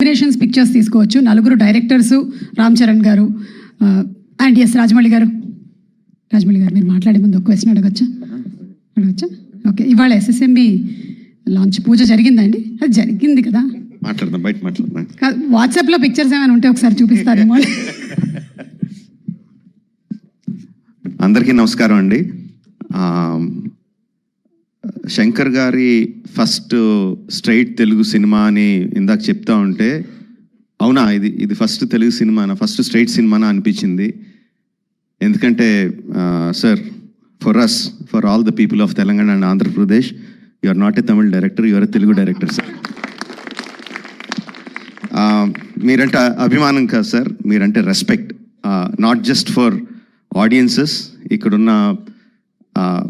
Combinations pictures తీసుకోవచ్చు. నలుగురు directors, Ram Charan గారు అండ్ ఎస్ రాజమౌళి గారు. రాజమౌళి గారు, మీరు మాట్లాడే ముందు ఒక క్వశ్చన్ అడగచ్చా? ఓకే, ఇవాళ ఎస్ఎస్ఎంబి లాంచ్ పూజ జరిగిందండి? అది జరిగింది కదా, మాట్లాడదాం, బయట మాట్లాడదాం. వాట్సాప్లో పిక్చర్స్ ఏమైనా ఉంటే ఒకసారి చూపిస్తారేమో. అందరికీ నమస్కారం అండి. శంకర్ గారి ఫస్ట్ స్ట్రైట్ తెలుగు సినిమా అని ఇందాక చెప్తా ఉంటే, అవునా ఇది ఫస్ట్ తెలుగు సినిమానా, ఫస్ట్ స్ట్రైట్ సినిమానా అనిపించింది. ఎందుకంటే sir, for all the people of Telangana and Andhra Pradesh, you are not a Tamil director, you are a Telugu director sir. మీరంటే అభిమానం కాదు సార్, మీరంటే respect. Not just for audiences, ఇక్కడున్న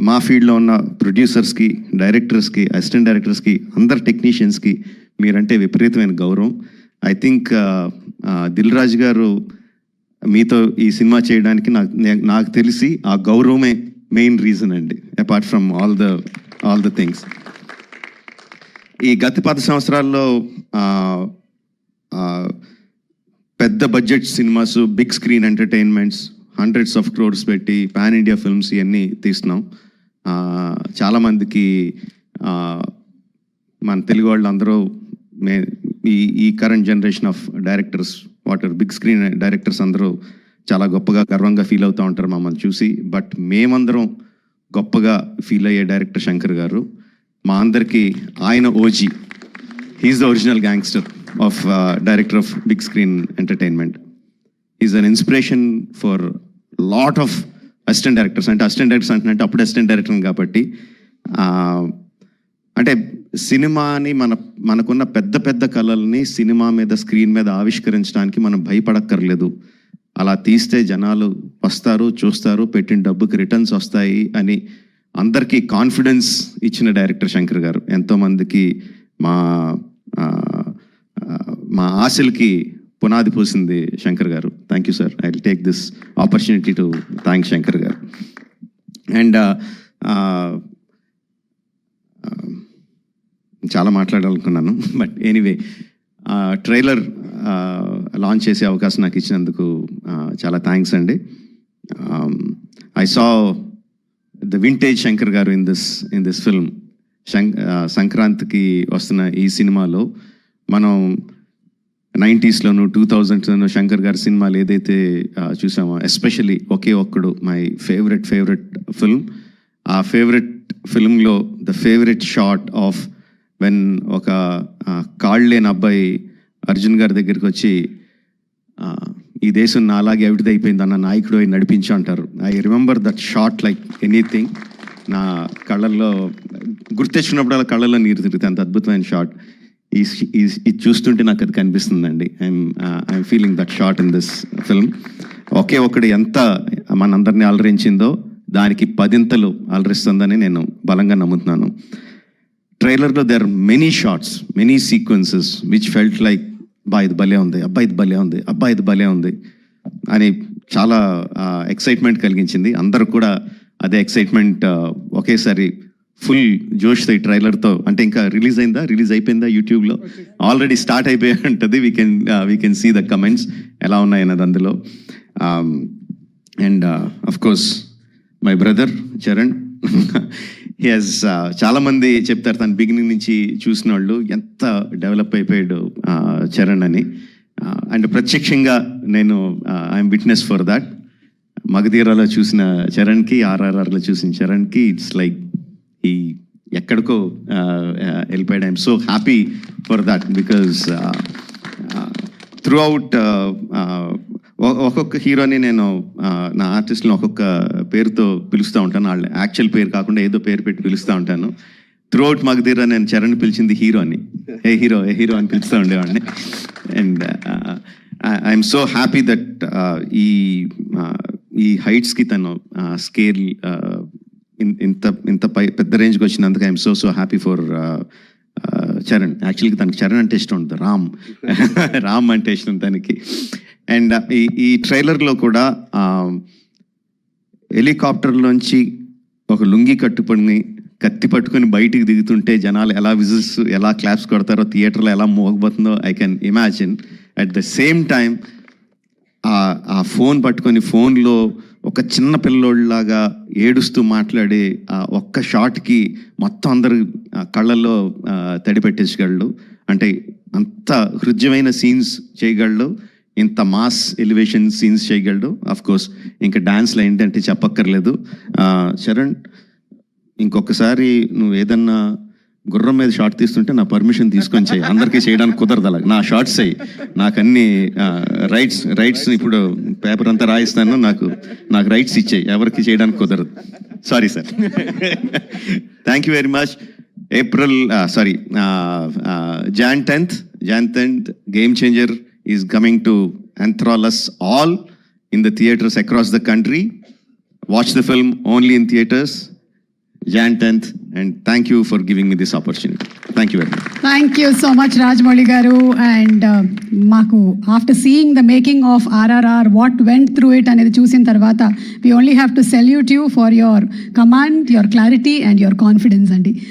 మా ఫీల్డ్లో ఉన్న ప్రొడ్యూసర్స్కి, డైరెక్టర్స్కి, అసిస్టెంట్ డైరెక్టర్స్కి, అందరు టెక్నీషియన్స్కి మీరంటే విపరీతమైన గౌరవం. ఐ థింక్ దిల్ రాజు గారు మీతో ఈ సినిమా చేయడానికి నాకు తెలిసి ఆ గౌరవమే మెయిన్ రీజన్ అండి, apart from all the things. ఈ గత 10 సంవత్సరాల్లో పెద్ద budget cinemas, big screen entertainments, hundreds of crores పెట్టి పాన్ ఇండియా ఫిల్మ్స్ ఇవన్నీ తీస్తున్నాం. చాలామందికి మన తెలుగు వాళ్ళు అందరూ ఈ current generation of directors, big screen directors అందరూ చాలా గొప్పగా, గర్వంగా ఫీల్ అవుతూ ఉంటారు మమ్మల్ని చూసి. బట్ మేమందరం గొప్పగా ఫీల్ అయ్యే డైరెక్టర్ శంకర్ గారు. మా అందరికీ ఆయన OG. He's the original gangster of director of big screen entertainment. Is an inspiration for lot of assistant directors. అంటే అసిస్టెంట్ డైరెక్టర్స్ అంటే అప్పుడు అసిస్టెంట్ డైరెక్టర్ కాబట్టి, అంటే సినిమాని మనకున్న పెద్ద పెద్ద కళల్ని సినిమా మీద, స్క్రీన్ మీద ఆవిష్కరించడానికి మనం భయపడక్కర్లేదు. అలా తీస్తే జనాలు వస్తారు, చూస్తారు, పెట్టిన డబ్బుకి రిటర్న్స్ వస్తాయి అని అందరికీ కాన్ఫిడెన్స్ ఇచ్చిన డైరెక్టర్ శంకర్ గారు. ఎంతోమందికి మా ఆశలకి పునాది పోసింది శంకర్ గారు. Thank you sir. I will take this opportunity to thank Shankar గారు. అండ్ చాలా మాట్లాడాలనుకున్నాను, బట్ ఎనీవే, ట్రైలర్ లాంచ్ చేసే అవకాశం నాకు ఇచ్చినందుకు చాలా థ్యాంక్స్ అండి. I saw the vintage Shankar గారు ఇన్ దిస్ ఫిల్మ్. సంక్రాంతికి వస్తున్న ఈ సినిమాలో మనం 90sలోను 2000sలోను శంకర్ గారి సినిమాలు ఏదైతే చూసామో, especially Oke Okkadu my favourite film. ఆ ఫేవరెట్ ఫిల్మ్లో the favourite shot of when ఒక కాళ్ళు లేని అబ్బాయి అర్జున్ గారి దగ్గరికి వచ్చి, ఈ దేశం నాలాగే అవిటిదైపోయింది అన్న నాయకుడు నడిపించు అంటారు. I remember that shot like anything. నా కళ్ళల్లో గుర్తెచ్చినప్పుడు అలా కళ్ళల్లో నీరు తిరుగుతాయి, అంత అద్భుతమైన షాట్. ఇది చూస్తుంటే నాకు అది కనిపిస్తుందండి. I'm feeling that shot in this film. Oke Okkadu ఎంత మనందరినీ అలరించిందో దానికి 10 అలరిస్తుందని నేను బలంగా నమ్ముతున్నాను. ట్రైలర్లో there are many shots, many sequences which felt like, ఇది భలే ఉంది, ఇది భలే ఉంది, ఇది భలే ఉంది అని చాలా ఎక్సైట్మెంట్ కలిగించింది. అందరూ కూడా అదే ఎక్సైట్మెంట్ ఒకేసారి ఫుల్ జోష్తో ఈ ట్రైలర్తో. అంటే ఇంకా రిలీజ్ అయిపోయిందా యూట్యూబ్లో? ఆల్రెడీ స్టార్ట్ అయిపోయి ఉంటుంది. We can see the comments ఎలా ఉన్నాయన్నది అందులో. And of course my brother Charan, he has, చాలామంది చెప్తారు తను బిగినింగ్ నుంచి చూసిన వాళ్ళు ఎంత డెవలప్ అయిపోయాడు చరణ్ అని. అండ్ ప్రత్యక్షంగా నేను ఐఎమ్ విట్నెస్ ఫర్ దాట్. మగధీరాలో చూసిన చరణ్కి, RRRలో చూసిన చరణ్కి ఇట్స్ లైక్ ఈ ఎక్కడికో వెళ్ళిపోయాడు. I'm so happy for that because through out ఒక్కొక్క హీరోని నేను నా ఆర్టిస్ట్ని ఒక్కొక్క పేరుతో పిలుస్తూ ఉంటాను. వాళ్ళ యాక్చువల్ పేరు కాకుండా ఏదో పేరు పెట్టి పిలుస్తూ ఉంటాను. త్రూ అవుట్ మగధీరా నేను చరణ్ పిలిచింది హీరోని, ఏ హీరో అని పిలుస్తూ ఉండేవాడిని. And I'm so happy that ఈ హైట్స్కి తను స్కేల్ ఇంత పెద్ద రేంజ్కి వచ్చినందుకు I'm so happy for Charan. యాక్చువల్గా తనకి చరణ్ అంటే ఇష్టం ఉంటుంది, రామ్ అంటే ఇష్టం తనకి. అండ్ ఈ ట్రైలర్లో కూడా హెలికాప్టర్లోంచి ఒక లుంగి కట్టుకొని కత్తి పట్టుకొని బయటికి దిగుతుంటే జనాలు ఎలా విజిల్స్ ఎలా క్లాప్స్ కొడతారో, థియేటర్లో ఎలా మోగబోతుందో I can imagine. At the same time ఆ ఫోన్ పట్టుకొని ఫోన్లో ఒక చిన్న పిల్లోళ్ళలాగా ఏడుస్తూ మాట్లాడే ఆ ఒక్క షాట్కి మొత్తం అందరు కళ్ళల్లో తడి పెట్టేసగలడు. అంటే అంత హృద్యమైన సీన్స్ చేయగలడు, ఇంత మాస్ ఎలివేషన్ సీన్స్ చేయగలడు. ఆఫ్ కోర్స్ ఇంకా డాన్స్లో ఏంటంటే చెప్పక్కర్లేదు. చరణ్, ఇంకొకసారి నువ్వు ఏదన్నా గుర్రం మీద షార్ట్ తీస్తుంటే నా పర్మిషన్ తీసుకొని చేయి. అందరికీ చేయడానికి కుదరదు అలా. నా షార్ట్స్ అయ్యి నాకు అన్ని రైట్స్ ఇప్పుడు పేపర్ అంతా రాయిస్తాను, నాకు రైట్స్ ఇచ్చేయి, ఎవరికి చేయడానికి కుదరదు. Sorry sir. Thank you very much. Jan 10th, Game Changer is coming to enthrall us all in the theaters across the country. Watch the film only in theaters, Jan 10th, and thank you for giving me this opportunity. Thank you very much. Thank you so much Rajamouli గారు. And మాకు after seeing the making of RRR, what went through it అనేది చూసిన తర్వాత we only have to salute you for your command, your clarity and your confidence అండి.